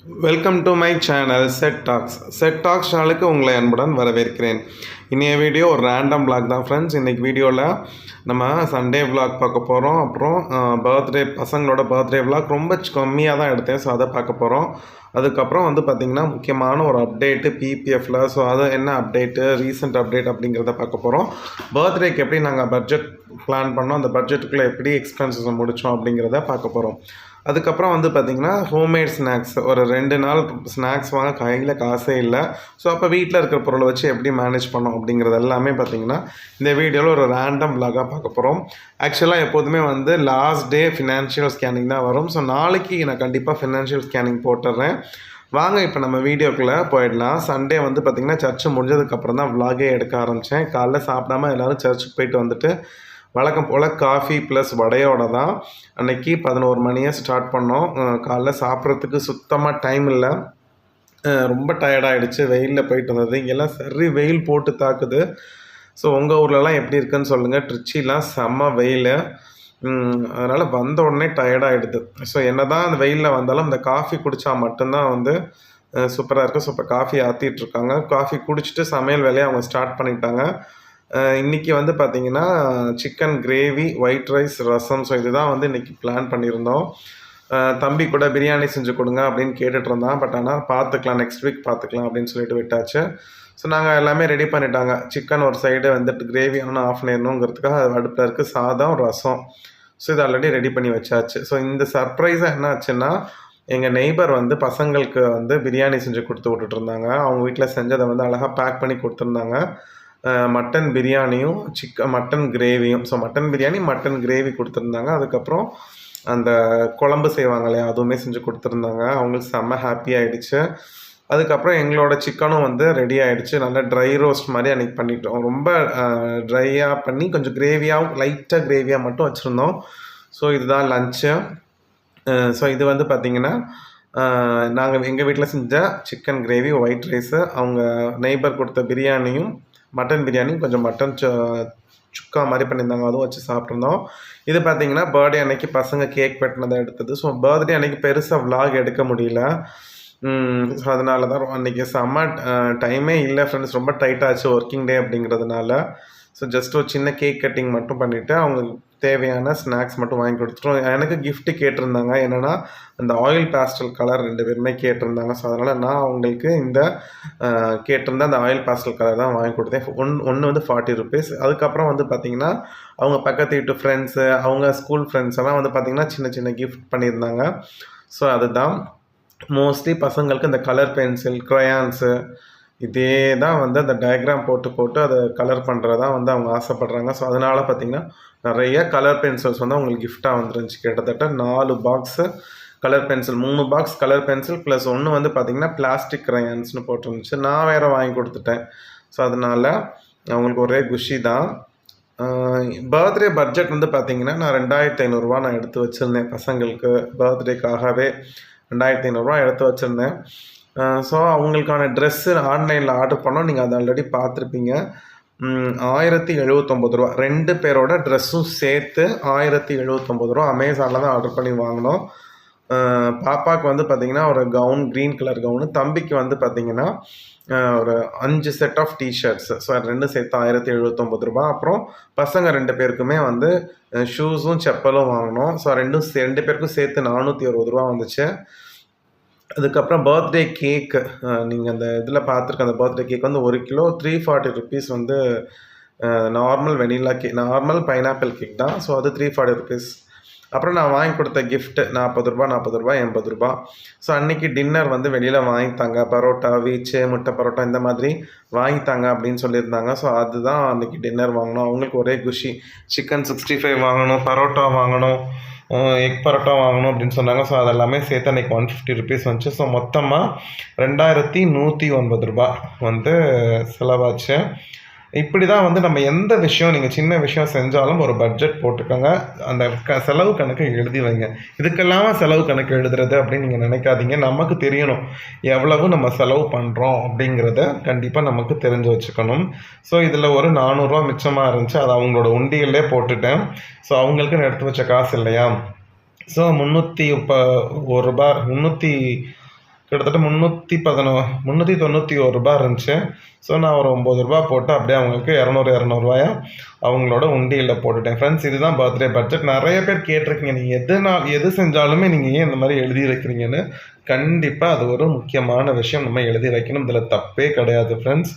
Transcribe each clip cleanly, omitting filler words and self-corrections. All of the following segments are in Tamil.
Welcome to my channel set tax சேனலுக்கு உங்களை அன்புடன் வரவேற்கிறேன். இன்றைய வீடியோ ஒரு ரேண்டம் vlog தான் ஃப்ரெண்ட்ஸ். இன்றைக்கி வீடியோவில் நம்ம சண்டே vlog பார்க்க போகிறோம். அப்புறம் பசங்களோட பர்த்டே vlog ரொம்ப கம்மியாக தான் எடுத்தேன். ஸோ அதை பார்க்க போகிறோம். அதுக்கப்புறம் பார்த்திங்கன்னா முக்கியமான ஒரு அப்டேட்டு பிபிஎஃப்பில். ஸோ அது என்ன அப்டேட்டு, ரீசெண்ட் அப்டேட் அப்படிங்கிறத பார்க்க போகிறோம். பர்த்டேக்கு எப்படி நாங்கள் பட்ஜெட் பிளான் பண்ணோம், அந்த பட்ஜெட்டுக்குள்ளே எப்படி எக்ஸ்பென்சஸை முடித்தோம் அப்படிங்கிறத பார்க்க போகிறோம். அதுக்கப்புறம் பார்த்திங்கன்னா ஹோம்மேட் ஸ்நாக்ஸ், ஒரு 2 நாள் ஸ்நாக்ஸ் வாங்க கையில் காசே இல்லை. ஸோ அப்போ வீட்டில் இருக்கிற பொருளை வச்சு எப்படி மேனேஜ் பண்ணோம் அப்படிங்கிறது எல்லாமே பார்த்திங்கன்னா இந்த வீடியோவில் ஒரு ரேண்டம் vlog-ஆக பார்க்க போகிறோம். ஆக்சுவலாக எப்போதுமே லாஸ்ட் டே ஃபினான்ஷியல் ஸ்கேனிங் தான் வரும். ஸோ நாளைக்கு நான் கண்டிப்பாக ஃபினான்ஷியல் ஸ்கேனிங் போட்டுடுறேன். வாங்க இப்போ நம்ம வீடியோக்குள்ளே போயிடலாம். சண்டே பார்த்திங்கன்னா சர்ச்சு முடிஞ்சதுக்கப்புறம் தான் vlog-ஏ எடுக்க ஆரம்பித்தேன். காலைல சாப்பிடாம எல்லோரும் சர்ச்சுக்கு போயிட்டு வந்துட்டு வழக்கம் போல் காஃபி ப்ளஸ் வடையோடு தான் அன்றைக்கி 11 மணியை ஸ்டார்ட் பண்ணோம். காலைல சாப்பிட்றதுக்கு சுத்தமாக டைம் இல்லை, ரொம்ப டயர்டாகிடுச்சு. வெயிலில் போயிட்டு வந்தது. இங்கெல்லாம் சரி வெயில் போட்டு தாக்குது. ஸோ உங்கள் ஊர்லலாம் எப்படி இருக்குன்னு சொல்லுங்கள். ட்ரிச்சிலாம் செம்ம வெயில். அதனால் வந்த உடனே டயர்டாகிடுது. ஸோ என்ன தான் அந்த வெயிலில் வந்தாலும் இந்த காஃபி குடித்தா மட்டும்தான் சூப்பராக இருக்குது. ஸோ இப்போ காஃபி ஆற்றிட்டுருக்காங்க. காஃபி குடிச்சிட்டு சமையல் வேலையை அவங்க ஸ்டார்ட் பண்ணிட்டாங்க. இன்றைக்கி பார்த்திங்கன்னா சிக்கன் கிரேவி, ஒயிட் ரைஸ், ரசம். ஸோ இதுதான் இன்றைக்கி பிளான் பண்ணியிருந்தோம். தம்பி கூட பிரியாணி செஞ்சு கொடுங்க அப்படின்னு கேட்டுட்ருந்தான். பட் ஆனால் பார்த்துக்கலாம், நெக்ஸ்ட் வீக் பார்த்துக்கலாம் அப்படின்னு சொல்லிட்டு விட்டாச்சு. ஸோ நாங்கள் எல்லாமே ரெடி பண்ணிட்டாங்க. சிக்கன் ஒரு சைடு கிரேவி ஆனால் ஆஃப் பண்ணிடணுங்கிறதுக்காக அடுப்பில் இருக்குது. சாதம், ரசம். ஸோ இது ஆல்ரெடி ரெடி பண்ணி வச்சாச்சு. ஸோ இந்த சர்ப்ரைஸாக என்ன ஆச்சுன்னா, எங்கள் நெய்பர் பசங்களுக்கு பிரியாணி செஞ்சு கொடுத்து விட்டுட்ருந்தாங்க. அவங்க வீட்டில் செஞ்சதை அழகாக பேக் பண்ணி கொடுத்துருந்தாங்க. மட்டன் பிரியாணியும் மட்டன் கிரேவியும். So mutton biryani, mutton gravy கொடுத்துருந்தாங்க. அதுக்கப்புறம் அந்த குழம்பு செய்வாங்க இல்லையா, அதுவுமே செஞ்சு கொடுத்துருந்தாங்க. அவங்களுக்கு செம்ம ஹாப்பி ஆகிடுச்சு. அதுக்கப்புறம் எங்களோட சிக்கனும் ரெடி ஆகிடுச்சு. நல்லா ட்ரை ரோஸ்ட் மாதிரி அன்றைக்கி பண்ணிட்டோம். ரொம்ப ட்ரையாக பண்ணி கொஞ்சம் கிரேவியாக, லைட்டாக கிரேவியாக மட்டும் வச்சுருந்தோம். ஸோ இதுதான் லஞ்சு. ஸோ இது பார்த்திங்கன்னா நாங்கள் எங்கள் வீட்டில் செஞ்ச சிக்கன் கிரேவி, ஒயிட் ரைஸு, அவங்க நெய்பர் கொடுத்த பிரியாணியும், மட்டன் பிரியாணி, கொஞ்சம் மட்டன் சுக்கா மாதிரி பண்ணியிருந்தாங்க, அதுவும் வச்சு சாப்பிட்ருந்தோம். இது பார்த்திங்கன்னா பர்த்டே அன்னைக்கு பசங்க கேக் வெட்டினதை எடுத்தது. ஸோ பர்த்டே அன்றைக்கி பெருசாக vlog எடுக்க முடியல. ஸோ அதனால தான் அன்றைக்கி செம்ம டைமே இல்லை ஃப்ரெண்ட்ஸ். ரொம்ப டைட்டாச்சு ஒர்க்கிங் டே அப்படிங்கிறதுனால. ஸோ ஜஸ்ட் ஒரு சின்ன கேக் கட்டிங் மட்டும் பண்ணிவிட்டு அவங்களுக்கு தேவையான ஸ்நாக்ஸ் மட்டும் வாங்கி கொடுத்துட்டோம். எனக்கு கிஃப்ட்டு கேட்டிருந்தாங்க. என்னென்னா அந்த ஆயில் பேஸ்டல் கலர் 2 பேருமே கேட்டிருந்தாங்க. ஸோ அதனால் நான் அவங்களுக்கு இந்த கேட்டிருந்த அந்த ஆயில் பேஸ்டல் கலர் தான் வாங்கி கொடுத்தேன். ஒன்று 40 ருபீஸ். அதுக்கப்புறம் பார்த்திங்கன்னா அவங்க பக்கத்து வீட்டு ஃப்ரெண்ட்ஸு, அவங்க ஸ்கூல் ஃப்ரெண்ட்ஸ் எல்லாம் பார்த்திங்கன்னா சின்ன சின்ன கிஃப்ட் பண்ணியிருந்தாங்க. ஸோ அதுதான் மோஸ்ட்லி பசங்களுக்கு இந்த கலர் பென்சில், க்ரையான்ஸு, இதே தான் அந்த டயக்ராம் போட்டு அதை கலர் பண்ணுறதா அவங்க ஆசைப்பட்றாங்க. ஸோ அதனால் பார்த்திங்கன்னா நிறைய கலர் பென்சில்ஸ் அவங்களுக்கு கிஃப்டாக வந்துருந்துச்சு. கிட்டத்தட்ட 4 box colour pencil, 3 box colour pencil plus ஒன்று பார்த்திங்கன்னா பிளாஸ்டிக் க்ரையான்ஸ்னு போட்டுருந்துச்சு. நான் வேறு வாங்கி கொடுத்துட்டேன். ஸோ அதனால் அவங்களுக்கு ஒரே குஷி தான். பர்த்டே பட்ஜெட் பார்த்திங்கன்னா நான் 2500 ரூபா நான் எடுத்து வச்சுருந்தேன். பசங்களுக்கு பர்த்டேக்காகவே 2500 ரூபா எடுத்து வச்சுருந்தேன். ஸோ அவங்களுக்கான ட்ரெஸ்ஸு ஆன்லைனில் ஆர்டர் பண்ணோம். நீங்கள் அதை ஆல்ரெடி பார்த்துருப்பீங்க. 1079 ரூபா 2 பேரோட ட்ரெஸ்ஸும் சேர்த்து 1079 ரூபா அமேசானில் தான் ஆர்டர் பண்ணி வாங்கினோம். பாப்பாவுக்கு பார்த்திங்கன்னா ஒரு கவுன், க்ரீன் கலர் கவுனு. தம்பிக்கு பார்த்திங்கன்னா ஒரு 5 செட் ஆஃப் டிஷர்ட்ஸ். ஸோ 2 சேர்த்து 1079 ரூபா. அப்புறம் பசங்க 2 பேருக்குமே ஷூஸும் செப்பலும் வாங்கினோம். ஸோ 2 பேருக்கும் சேர்த்து 460 ரூபா வந்துச்சு. அதுக்கப்புறம் பர்த்டே கேக்கு, நீங்கள் அந்த இதில் பார்த்துருக்க அந்த birthday cake 1 kilo 340 rupees normal vanilla cake, normal pineapple cake தான். ஸோ அது 340 ருபீஸ். அப்புறம் நான் வாங்கி கொடுத்த கிஃப்ட்டு 40 ரூபா, 80 ரூபா. ஸோ அன்றைக்கி டின்னர் வெளியில் வாங்கித்தாங்க. பரோட்டா, வீச்சு, முட்டை பரோட்டா இந்த மாதிரி வாங்கித்தாங்க அப்படின்னு சொல்லியிருந்தாங்க. ஸோ அதுதான் அன்றைக்கி டின்னர் வாங்கினோம். அவங்களுக்கு ஒரே குஷி. சிக்கன் 65 வாங்கணும், பரோட்டா வாங்கணும், எக் பரோட்டா வாங்கணும் அப்படின்னு சொன்னாங்க. ஸோ அதெல்லாமே சேர்த்து அன்றைக்கி 150 ருபீஸ் வந்துச்சு. ஸோ மொத்தமாக 2109 ரூபா செலவாச்சு. இப்படி தான் நம்ம எந்த விஷயம், நீங்கள் சின்ன விஷயம் செஞ்சாலும் ஒரு பட்ஜெட் போட்டுக்கோங்க. அந்த செலவு கணக்கு எழுதி வைங்க. இதுக்கெல்லாம் செலவு கணக்கு எழுதுறது அப்படின்னு நீங்கள் நினைக்காதீங்க. நமக்கு தெரியணும் எவ்வளவு நம்ம செலவு பண்ணுறோம் அப்படிங்கிறத கண்டிப்பாக நமக்கு தெரிஞ்சு வச்சுக்கணும். ஸோ இதில் ஒரு 400 ரூபா மிச்சமாக இருந்துச்சு. அதை அவங்களோட உண்டியல்லே போட்டுட்டேன். ஸோ அவங்களுக்குன்னு எடுத்து வச்ச காசு இல்லையா. ஸோ 301 ரூபா, கிட்டத்தட்ட 391 ரூபா இருந்துச்சு. ஸோ நான் ஒரு 9 ரூபா போட்டு அப்படியே அவங்களுக்கு 200 அவங்களோட உண்டியலில் போட்டுட்டேன். ஃப்ரெண்ட்ஸ், இதுதான் பர்த்டே பட்ஜெட். நிறைய பேர் கேட்டிருக்கீங்க, நீங்கள் எது செஞ்சாலுமே நீங்கள் ஏன் இந்த மாதிரி எழுதி வைக்கிறீங்கன்னு. கண்டிப்பாக அது ஒரு முக்கியமான விஷயம், நம்ம எழுதி வைக்கணும். இதில் தப்பே கிடையாது ஃப்ரெண்ட்ஸ்.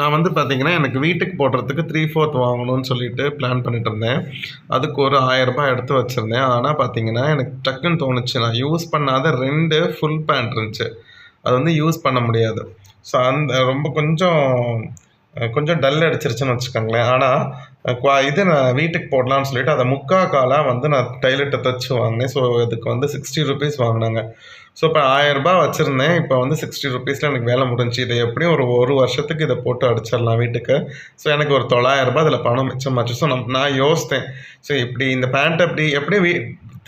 நான் வந்து பார்த்தீங்கன்னா, எனக்கு வீட்டுக்கு போடுறதுக்கு 3/4 வாங்கணும்னு சொல்லிட்டு பிளான் பண்ணிட்டு இருந்தேன். அதுக்கு ஒரு 1000 ரூபாய் எடுத்து வச்சுருந்தேன். ஆனால் பார்த்தீங்கன்னா, எனக்கு டக்குன்னு தோணுச்சு, நான் யூஸ் பண்ணாத 2 ஃபுல் பேண்ட் இருந்துச்சு. அது வந்து யூஸ் பண்ண முடியாது. ஸோ அந்த ரொம்ப கொஞ்சம் டல் அடிச்சிருச்சுன்னு வச்சுக்கோங்களேன். ஆனால் இது நான் வீட்டுக்கு போடலான்னு சொல்லிட்டு அதை காலாக வந்து நான் டைலர்கிட்ட தைச்சு வாங்கினேன். ஸோ இதுக்கு வந்து 60 ருபீஸ் வாங்கினாங்க. ஸோ இப்போ 1000 ரூபாய் வச்சுருந்தேன். இப்போ வந்து 60 ருபீஸில் எனக்கு வேலை முடிஞ்சுச்சு. இதை எப்படியும் ஒரு வருஷத்துக்கு இதை போட்டு அடிச்சிடலாம் வீட்டுக்கு. ஸோ எனக்கு ஒரு 900 ரூபாய் இதில் பணம் மிச்சமாச்சு. ஸோ நான் யோசித்தேன், ஸோ இப்படி இந்த பேண்ட் எப்படி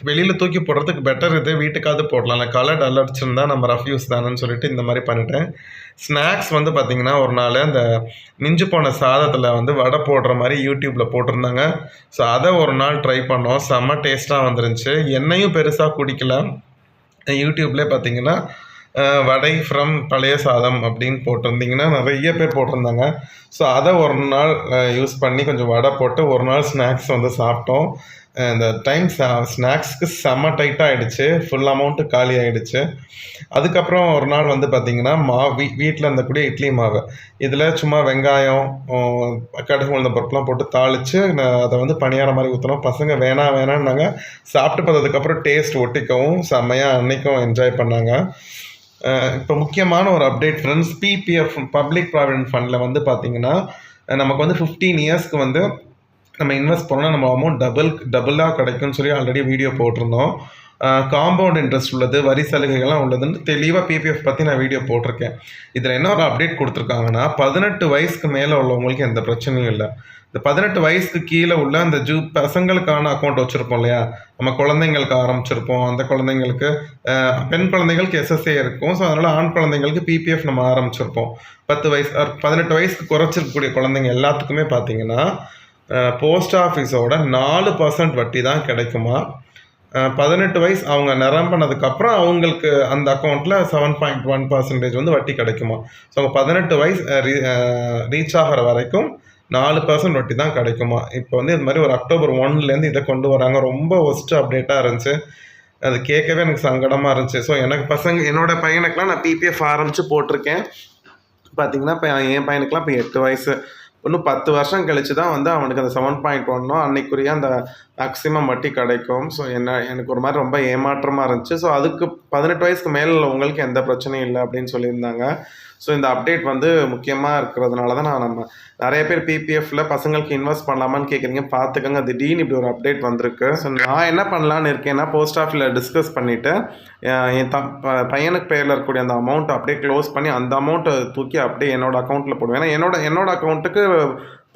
வெளியில் தூக்கி போடுறதுக்கு பெட்டர் இது வீட்டுக்காவது போடலாம். கலர் டல் அடிச்சிருந்தா நம்ம ரஃப் யூஸ் தானேன்னு சொல்லிட்டு இந்த மாதிரி பண்ணிட்டேன். ஸ்நாக்ஸ் வந்து பார்த்திங்கன்னா, ஒரு நாள் அந்த மிஞ்சு போன சாதத்தில் வந்து வடை போடுற மாதிரி யூடியூப்பில் போட்டிருந்தாங்க. ஸோ அதை ஒரு நாள் ட்ரை பண்ணோம். செம்ம டேஸ்ட்டாக வந்துருந்துச்சு. எண்ணெயும் பெருசாக குடிக்கல. யூடியூப்லேயே பார்த்தீங்கன்னா, வடை ஃப்ரம் பழைய சாதம் அப்படின்னு போட்டிருந்தீங்கன்னா நிறைய பேர் போட்டிருந்தாங்க. ஸோ அதை ஒரு நாள் யூஸ் பண்ணி கொஞ்சம் வடை போட்டு ஒரு நாள் ஸ்நாக்ஸ் வந்து சாப்பிட்டோம். இந்த டைம் ஸ்நாக்ஸ்க்கு செம்ம டைட்டாக ஆகிடுச்சு. ஃபுல் அமௌண்ட்டு காலி ஆகிடுச்சு. அதுக்கப்புறம் ஒரு நாள் வந்து பார்த்திங்கன்னா, வீட்டில் இருந்தக்கூடிய இட்லி மாவு, இதில் சும்மா வெங்காயம், கடுகு உளுந்த பருப்புலாம் போட்டு தாளித்து அதை வந்து பணியார மாதிரி ஊற்றணும். பசங்க வேணான்னாங்க. சாப்பிட்டு பார்த்ததுக்கப்புறம் டேஸ்ட் ஒட்டிக்கவும் செம்மையாக அன்றைக்கும் என்ஜாய் பண்ணாங்க. இப்போ முக்கியமான ஒரு update friends, PPF public provident ஃபண்டில் வந்து பார்த்திங்கன்னா, நமக்கு வந்து 15 இயர்ஸ்க்கு வந்து நம்ம இன்வெஸ்ட் பண்ணோன்னா நம்ம அமௌண்ட் டபுளாக கிடைக்கும்னு சொல்லி ஆல்ரெடி வீடியோ போட்டிருந்தோம். காம்பவுண்ட் இன்ட்ரெஸ்ட் உள்ளது, வரி சலுகைகள்லாம் உள்ளதுன்னு தெளிவாக பிபிஎஃப் பற்றி நான் வீடியோ போட்டிருக்கேன். இதில் என்ன ஒரு அப்டேட் கொடுத்துருக்காங்கன்னா, 18 வயசுக்கு மேலே உள்ளவங்களுக்கு எந்த பிரச்சனையும் இல்லை. இந்த 18 வயசுக்கு கீழே உள்ள அந்த பசங்களுக்கான அக்கௌண்ட் வச்சுருப்போம் இல்லையா, நம்ம குழந்தைங்களுக்கு ஆரம்பிச்சிருப்போம். அந்த குழந்தைங்களுக்கு பெண் குழந்தைங்களுக்கு எஸ்எஸ்ஏ இருக்கும். ஸோ அதனால் ஆண் குழந்தைங்களுக்கு பிபிஎஃப் நம்ம ஆரம்பிச்சிருப்போம். 18 வயசுக்கு குறைச்சிருக்கக்கூடிய குழந்தைங்க எல்லாத்துக்குமே பார்த்தீங்கன்னா, போஸ்ட் ஆஃபீஸோட 4% வட்டி தான் கிடைக்குமா. 18 வயசு அவங்க நிரம்பினதுக்கப்புறம் அவங்களுக்கு அந்த அக்கௌண்ட்டில் 7.1% வந்து வட்டி கிடைக்குமா. ஸோ அவங்க 18 வயசு ரீச் ஆகிற வரைக்கும் 4% வட்டி தான் கிடைக்குமா. இப்போ வந்து இது மாதிரி ஒரு அக்டோபர் 1லேருந்து இதை கொண்டு வராங்க. ரொம்ப ஒஸ்ட்டு அப்டேட்டாக இருந்துச்சு. அது கேட்கவே எனக்கு சங்கடமாக இருந்துச்சு. ஸோ என்னோட பையனுக்கெலாம் நான் பிபிஎஃப் ஆரம்பித்து போட்டிருக்கேன். பார்த்திங்கன்னா இப்போ என் பையனுக்கெலாம் இப்போ 8 வயசு. இன்னும் 10 வருஷம் கழிச்சு தான் வந்து அவனுக்கு அந்த 7.1 அன்னைக்குரிய அந்த மேக்ஸிமம் வட்டி கிடைக்கும். ஸோ எனக்கு ஒரு மாதிரி ரொம்ப ஏமாற்றமாக இருந்துச்சு. ஸோ அதுக்கு 18 வயசுக்கு மேலே உங்களுக்கு எந்த பிரச்சனையும் இல்லை அப்படின்னு சொல்லியிருந்தாங்க. ஸோ இந்த அப்டேட் வந்து முக்கியமாக இருக்கிறதுனால தான் நம்ம நிறைய பேர் பிபிஎஃப்ல பசங்களுக்கு இன்வெஸ்ட் பண்ணலாமான்னு கேட்குறீங்க. பார்த்துக்கோங்க, திடீர்னு இப்படி ஒரு அப்டேட் வந்திருக்கு. ஸோ நான் என்ன பண்ணலான்னு இருக்கேன்னா, போஸ்ட் ஆஃபீஸில் டிஸ்கஸ் பண்ணிவிட்டு என் பையனுக்கு பேரில் இருக்கக்கூடிய அந்த அமௌண்ட்டை அப்படியே க்ளோஸ் பண்ணி அந்த அமௌண்ட்டை தூக்கி அப்படியே என்னோடய அக்கௌண்ட்டில் போடுவேன். ஏன்னா என்னோட அக்கௌண்ட்டுக்கு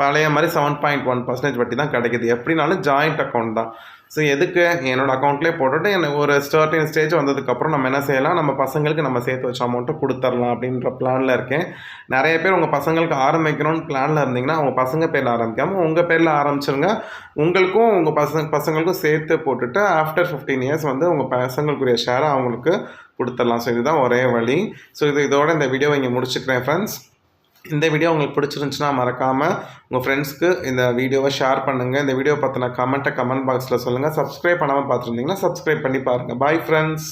பழைய மாதிரி 7.1% வட்டி தான் கிடைக்கிது. எப்படினாலும் ஜாயிண்ட் அக்கௌண்ட் தான். ஸோ எதுக்கு என்னோடய அக்கௌண்ட்லேயே போட்டுட்டு எனக்கு ஒரு ஸ்டார்டிங் ஸ்டேஜ் வந்ததுக்கப்புறம் நம்ம என்ன செய்யலாம், நம்ம பசங்களுக்கு நம்ம சேர்த்து வச்ச அமௌண்ட்டை கொடுத்துர்லாம் அப்படின்ற பிளானில் இருக்கேன். நிறைய பேர் உங்கள் பசங்களுக்கு ஆரம்பிக்கணும்னு பிளானில் இருந்தீங்கன்னா, அவங்க பசங்க பேரில் ஆரம்பிக்காமல் உங்கள் பேரில் ஆரம்பிச்சிருங்க. உங்களுக்கும் உங்கள் பசங்களுக்கும் சேர்த்து போட்டுட்டு ஆஃப்டர் 15 இயர்ஸ் வந்து உங்கள் பசங்களுக்குரிய ஷேரை அவங்களுக்கு கொடுத்துடலாம். ஸோ இதுதான் ஒரே வழி. ஸோ இதோட இந்த வீடியோவை இங்கே முடிச்சுக்கிறேன் ஃப்ரெண்ட்ஸ். இந்த வீடியோ உங்களுக்கு பிடிச்சிருந்துச்சுன்னா மறக்காமல் உங்கள் ஃப்ரெண்ட்ஸ்க்கு இந்த வீடியோவை ஷேர் பண்ணுங்கள். இந்த வீடியோ பற்றின கமெண்ட் பாக்ஸில் சொல்லுங்கள். சப்ஸ்கிரைப் பண்ணாமல் பார்த்துருந்தீங்கன்னா சப்ஸ்கிரைப் பண்ணி பாருங்கள். Bye friends.